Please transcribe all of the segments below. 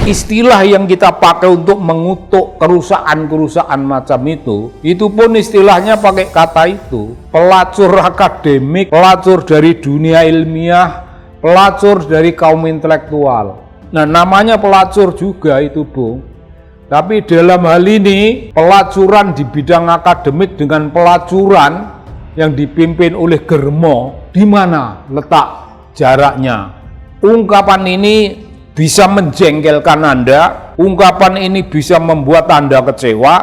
istilah yang kita pakai untuk mengutuk kerusakan-kerusakan macam itu pun istilahnya pakai kata itu. Pelacur akademik, pelacur dari dunia ilmiah, pelacur dari kaum intelektual. Nah, namanya pelacur juga itu, Bung. Tapi dalam hal ini, pelacuran di bidang akademik dengan pelacuran yang dipimpin oleh Germo, di mana letak jaraknya? Ungkapan ini bisa menjengkelkan Anda, ungkapan ini bisa membuat Anda kecewa,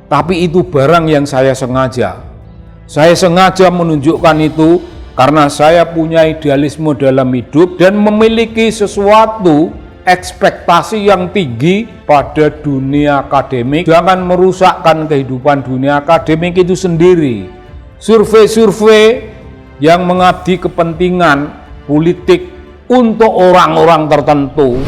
tapi itu barang yang saya sengaja. Saya sengaja menunjukkan itu karena saya punya idealisme dalam hidup dan memiliki sesuatu ekspektasi yang tinggi pada dunia akademik. Jangan merusakkan kehidupan dunia akademik itu sendiri. Survei-survei yang mengabdi kepentingan politik untuk orang-orang tertentu.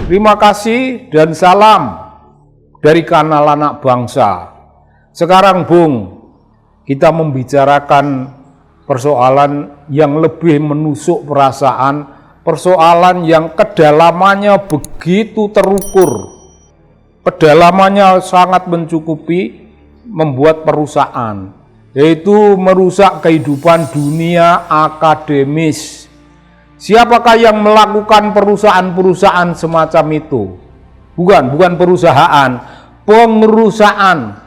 Terima kasih dan salam dari kanal Anak Bangsa. Sekarang, Bung, kita membicarakan persoalan yang lebih menusuk perasaan, persoalan yang kedalamannya begitu terukur, kedalamannya sangat mencukupi membuat perusakan, yaitu merusak kehidupan dunia akademis. Siapakah yang melakukan perusahaan-perusahaan semacam itu? Bukan perusahaan, pengerusakan.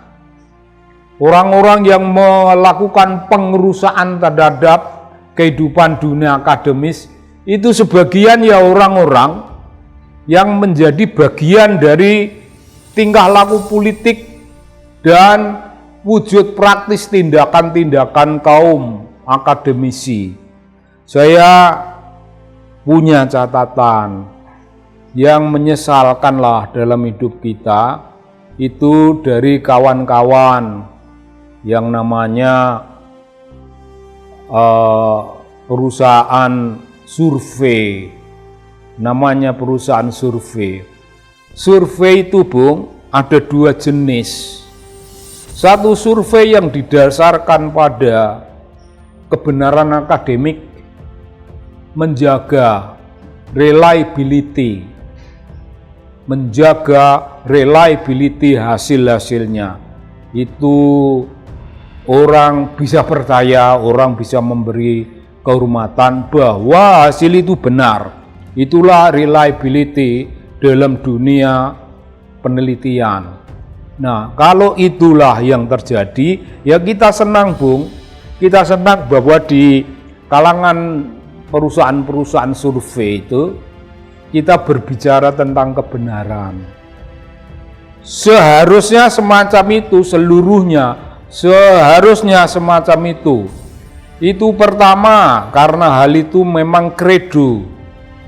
Orang-orang yang melakukan pengerusakan terhadap kehidupan dunia akademis itu sebagian ya orang-orang yang menjadi bagian dari tingkah laku politik dan wujud praktis tindakan-tindakan kaum akademisi. Saya punya catatan yang menyesalkanlah dalam hidup kita itu dari kawan-kawan yang namanya perusahaan survei. Namanya perusahaan survei. Survei itu, Bung, ada dua jenis. Satu survei yang didasarkan pada kebenaran akademik, menjaga reliability hasil-hasilnya. Itu orang bisa percaya, orang bisa memberi kehormatan bahwa hasil itu benar. Itulah reliability dalam dunia penelitian. Nah, kalau itulah yang terjadi, ya kita senang, Bung. Kita senang bahwa di kalangan perusahaan-perusahaan survei itu kita berbicara tentang kebenaran. Seharusnya semacam itu, seluruhnya seharusnya semacam itu. Itu pertama, karena hal itu memang kredo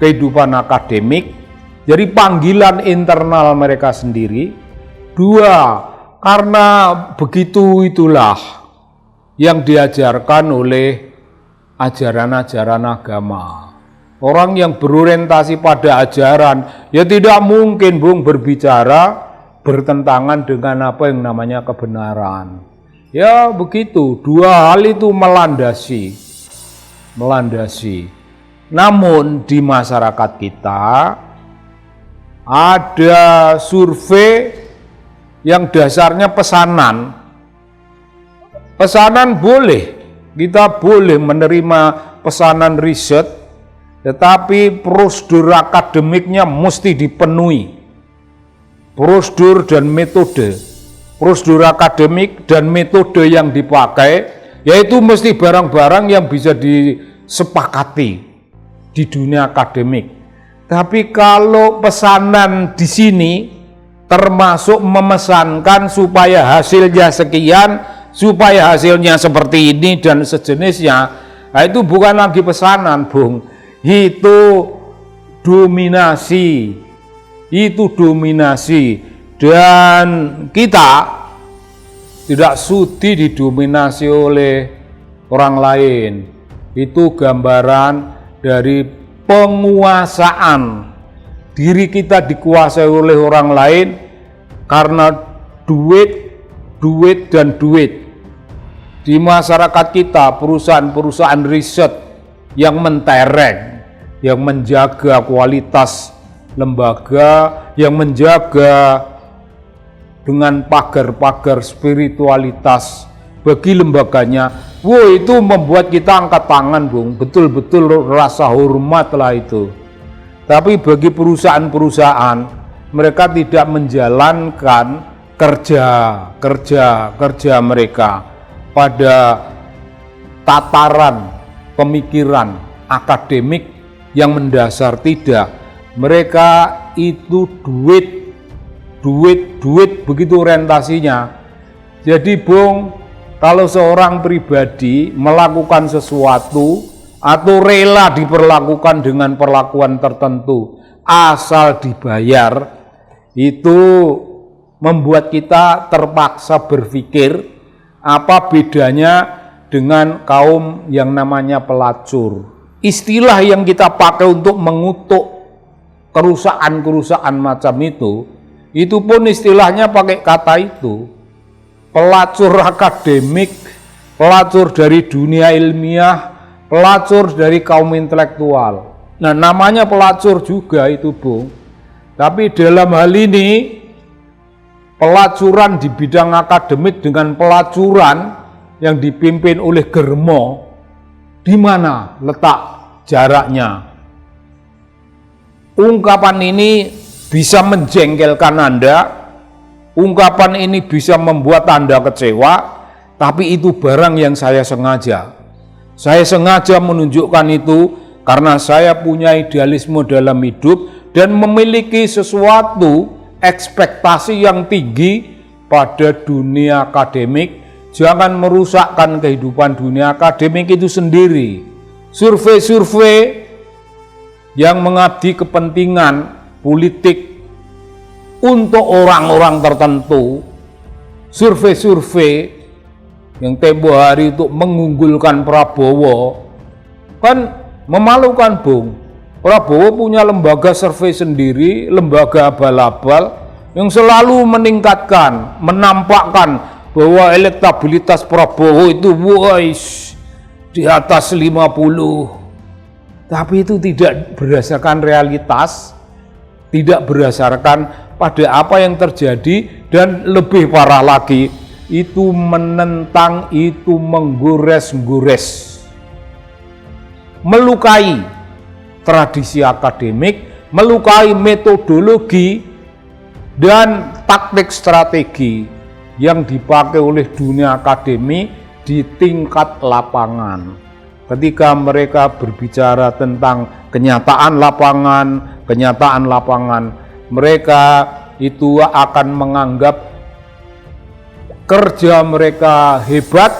kehidupan akademik, jadi panggilan internal mereka sendiri. Dua, karena begitu itulah yang diajarkan oleh ajaran-ajaran agama. Orang yang berorientasi pada ajaran, ya tidak mungkin, Bung, berbicara bertentangan dengan apa yang namanya kebenaran. Ya begitu, dua hal itu melandasi. Namun di masyarakat kita ada survei yang dasarnya pesanan. Pesanan boleh, kita boleh menerima pesanan riset, tetapi prosedur akademiknya mesti dipenuhi. Prosedur dan metode, prosedur akademik dan metode yang dipakai, yaitu mesti barang-barang yang bisa disepakati di dunia akademik. Tapi kalau pesanan di sini termasuk memesankan supaya hasilnya sekian, supaya hasilnya seperti ini dan sejenisnya, nah itu bukan lagi pesanan, Bung. Itu dominasi. Dan kita tidak sudi didominasi oleh orang lain. Itu gambaran dari penguasaan. Diri kita dikuasai oleh orang lain karena duit, dan duit. Di masyarakat kita, perusahaan-perusahaan riset yang mentereng, yang menjaga kualitas lembaga, yang menjaga dengan pagar-pagar spiritualitas bagi lembaganya. Itu membuat kita angkat tangan, Bung. Betul-betul rasa hormat lah itu. Tapi bagi perusahaan-perusahaan, mereka tidak menjalankan kerja mereka pada tataran pemikiran akademik yang mendasar. Tidak, mereka itu duit begitu orientasinya. Jadi Bung, kalau seorang pribadi melakukan sesuatu atau rela diperlakukan dengan perlakuan tertentu asal dibayar, itu membuat kita terpaksa berpikir apa bedanya dengan kaum yang namanya pelacur. Istilah yang kita pakai untuk mengutuk kerusakan macam itu pun istilahnya pakai kata itu. Pelacur akademik, pelacur dari dunia ilmiah, pelacur dari kaum intelektual. Nah, namanya pelacur juga itu, Bung. Tapi dalam hal ini, pelacuran di bidang akademik dengan pelacuran yang dipimpin oleh Germo, di mana letak jaraknya? Ungkapan ini bisa menjengkelkan Anda, ungkapan ini bisa membuat Anda kecewa, tapi itu barang yang saya sengaja. Saya sengaja menunjukkan itu karena saya punya idealisme dalam hidup dan memiliki sesuatu ekspektasi yang tinggi pada dunia akademik. Jangan merusakkan kehidupan dunia akademik itu sendiri. Survei-survei yang mengabdi kepentingan politik untuk orang-orang tertentu, survei-survei yang tempo hari untuk mengunggulkan Prabowo, kan memalukan, Bung. Prabowo punya lembaga survei sendiri, lembaga abal-abal yang selalu meningkatkan, menampakkan bahwa elektabilitas Prabowo itu di atas 50. Tapi itu tidak berdasarkan realitas, tidak berdasarkan pada apa yang terjadi, dan lebih parah lagi, itu menentang, itu menggores-gores, melukai tradisi akademik, melukai metodologi dan taktik strategi yang dipakai oleh dunia akademi di tingkat lapangan. Ketika mereka berbicara tentang kenyataan lapangan, mereka itu akan menganggap kerja mereka hebat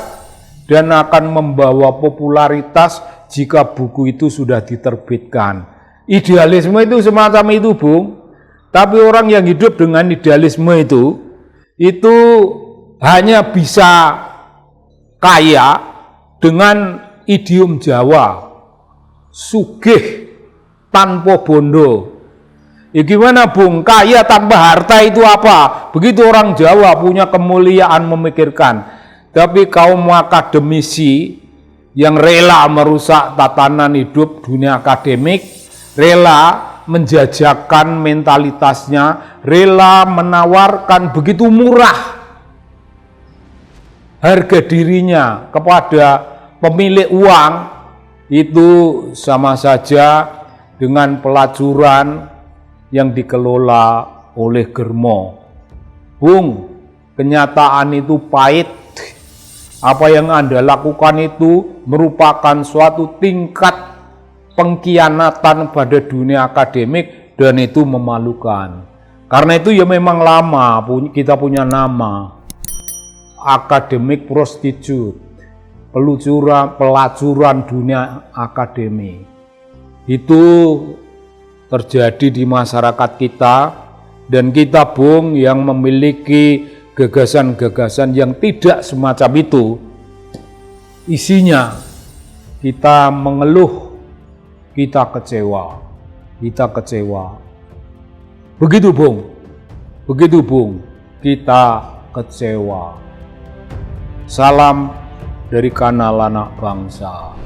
dan akan membawa popularitas jika buku itu sudah diterbitkan. Idealisme itu semacam itu, Bung. Tapi orang yang hidup dengan idealisme itu hanya bisa kaya dengan idiom Jawa, sugih tanpa bondo. Ya gimana, Bung? Kaya tanpa harta itu apa? Begitu orang Jawa punya kemuliaan memikirkan. Tapi kaum akademisi yang rela merusak tatanan hidup dunia akademik, rela menjajakan mentalitasnya, rela menawarkan begitu murah harga dirinya kepada pemilik uang, itu sama saja dengan pelacuran yang dikelola oleh Germo. Bung, kenyataan itu pahit. Apa yang Anda lakukan itu merupakan suatu tingkat pengkhianatan pada dunia akademik, dan itu memalukan. Karena itu ya memang lama kita punya nama akademik prostitute, pelacuran dunia akademik. Itu terjadi di masyarakat kita, dan kita, Bung, yang memiliki gagasan-gagasan yang tidak semacam itu, isinya kita mengeluh kita kecewa. Kita kecewa. Begitu Bung, kita kecewa. Salam dari kanal anak bangsa.